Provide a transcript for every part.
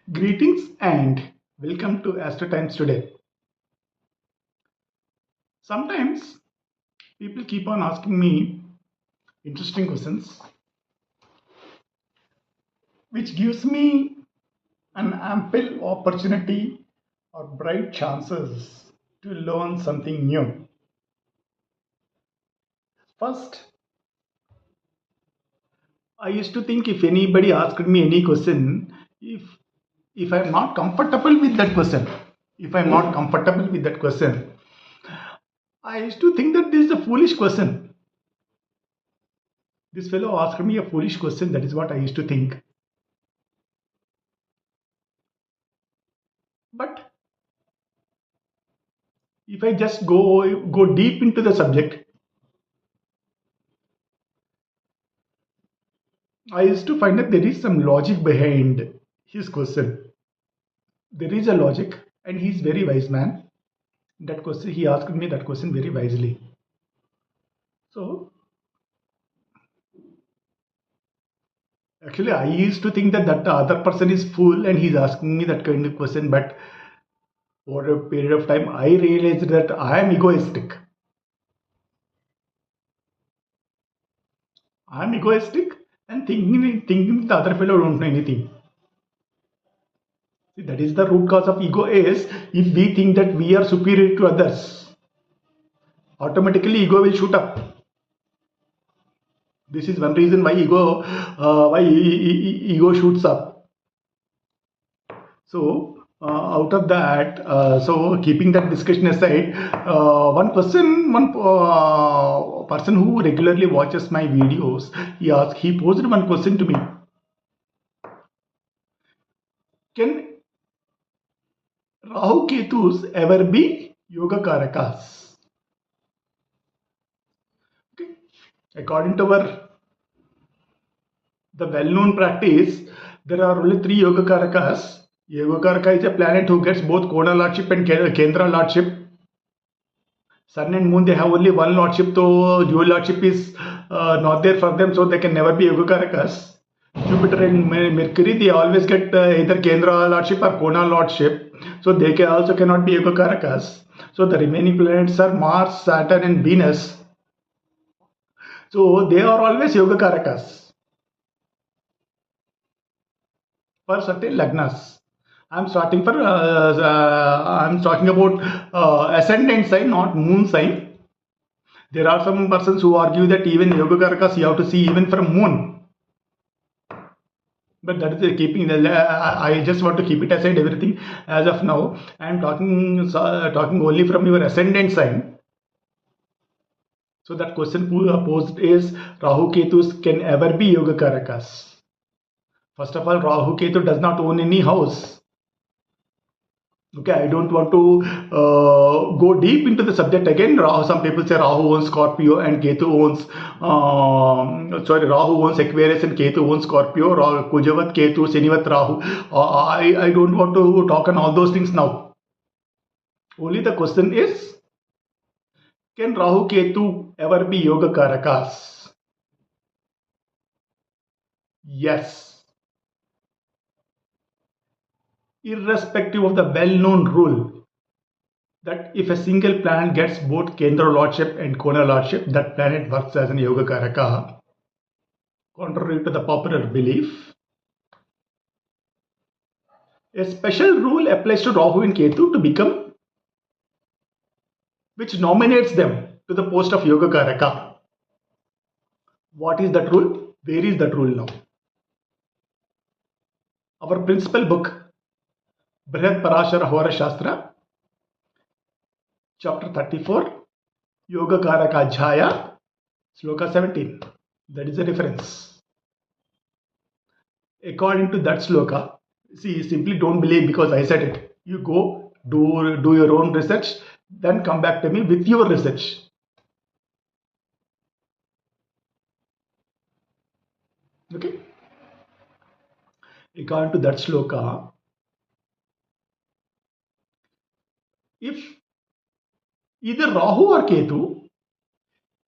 Greetings and welcome to Astro Times today. Sometimes people keep on asking me interesting questions, which gives me an ample opportunity or bright chances to learn something new. First, I used to think if anybody asked me any question, if I'm not comfortable with that question, if I'm not comfortable with that question, I used to think that this is a foolish question. This fellow asked me a foolish question. That is what I used to think. But if I just go deep into the subject, I used to find that there is some logic behind his question. There is a logic, and he's very wise man. That question he asked me that question very wisely. So actually, I used to think that the other person is fool and he's asking me that kind of question. But over a period of time, I realized that I am egoistic. I am egoistic and thinking the other fellow don't know anything. See, that is the root cause of ego is if we think that we are superior to others, automatically ego will shoot up. This is one reason why ego shoots up. So out of that, so keeping that discussion aside, one person who regularly watches my videos, he posed one question to me. Can Rahu Ketus ever be yoga karakas? Okay. According to the well-known practice, there are only three yoga karakas. Yoga karaka is a planet who gets both Kona lordship and Kendra lordship. Sun and Moon, they have only one lordship, so dual lordship is not there for them, so they can never be yoga karakas. Jupiter and Mercury, they always get either Kendra lordship or Kona lordship, so they also cannot be yoga karakas. So the remaining planets are Mars, Saturn, and Venus. So they are always yoga karakas for certain lagnas. I'm talking about ascendant sign, not moon sign. There are some persons who argue that even yoga karakas you have to see even from moon. But that is keeping the. I just want to keep it aside everything as of now. I am talking only from your ascendant sign. So that question posed is Rahu Ketus can ever be yoga karakas. First of all, Rahu Ketu does not own any house. Okay, I don't want to go deep into the subject again. Some people say Rahu owns Scorpio and Ketu owns, Rahu owns Aquarius and Ketu owns Scorpio. Kujavat Ketu, Senivat Rahu. I don't want to talk on all those things now. Only the question is, can Rahu Ketu ever be yoga karakas? Yes. Irrespective of the well-known rule that if a single planet gets both Kendra lordship and Kona lordship, that planet works as an yoga karaka. Contrary to the popular belief, a special rule applies to Rahu and Ketu to become, which nominates them to the post of yoga karaka. What is that rule? Where is that rule now? Our principal book, Brihad Parashara Hora Shastra, chapter 34, Yoga Karaka Jhaya, Sloka 17. That is the reference. According to that sloka, see, simply don't believe because I said it. You go do your own research, then come back to me with your research. Okay. According to that sloka, if either Rahu or Ketu,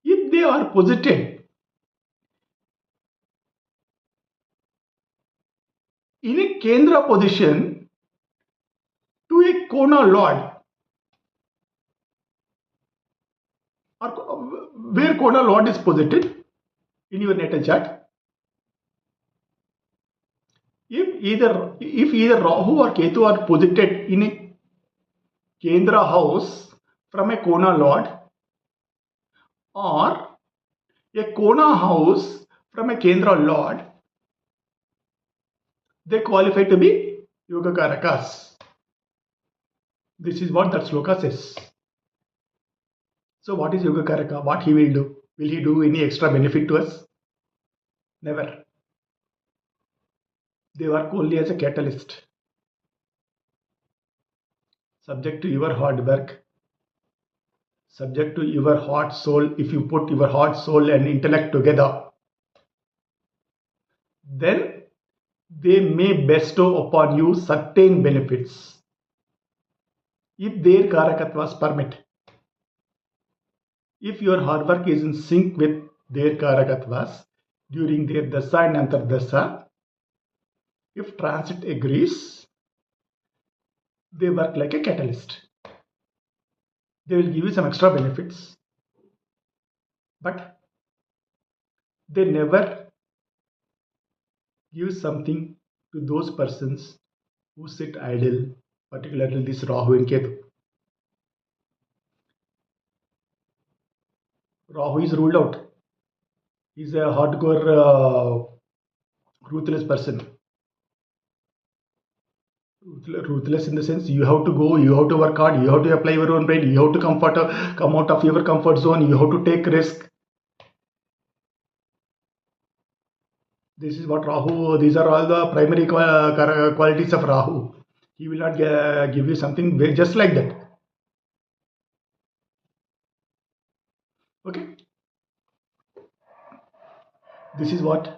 if they are posited in a Kendra position to a Kona Lord, or where Kona Lord is posited in your natal chart. If either Rahu or Ketu are posited in a Kendra house from a Kona Lord, or a Kona house from a Kendra Lord, they qualify to be Yogakarakas. This is what that sloka says. So what is Yogakaraka? What he will do? Will he do any extra benefit to us? Never. They work only as a catalyst. Subject to your hard work, subject to your heart, soul. If you put your heart, soul and intellect together, then they may bestow upon you certain benefits if their karakatwas permit. If your hard work is in sync with their karakatwas during their dasa and antardasa, if transit agrees, they work like a catalyst. They will give you some extra benefits, but they never give something to those persons who sit idle, particularly this Rahu and Ketu. Rahu is ruled out. He's a hardcore, ruthless person. Ruthless in the sense you have to go, you have to work hard, you have to apply your own brain, you have to come out of your comfort zone, you have to take risk. This is what Rahu, these are all the primary qualities of Rahu. He will not give you something just like that. Okay. This is what.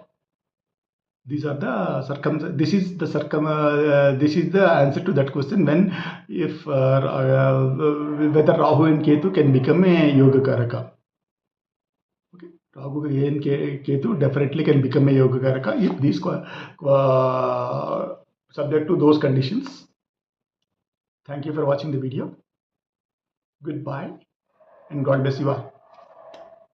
These are the this is the answer to that question, when if whether Rahu and Ketu can become a Yogakaraka. Okay, Rahu and Ketu definitely can become a Yogakaraka if these subject to those conditions. Thank you for watching the video. Goodbye and God bless you all.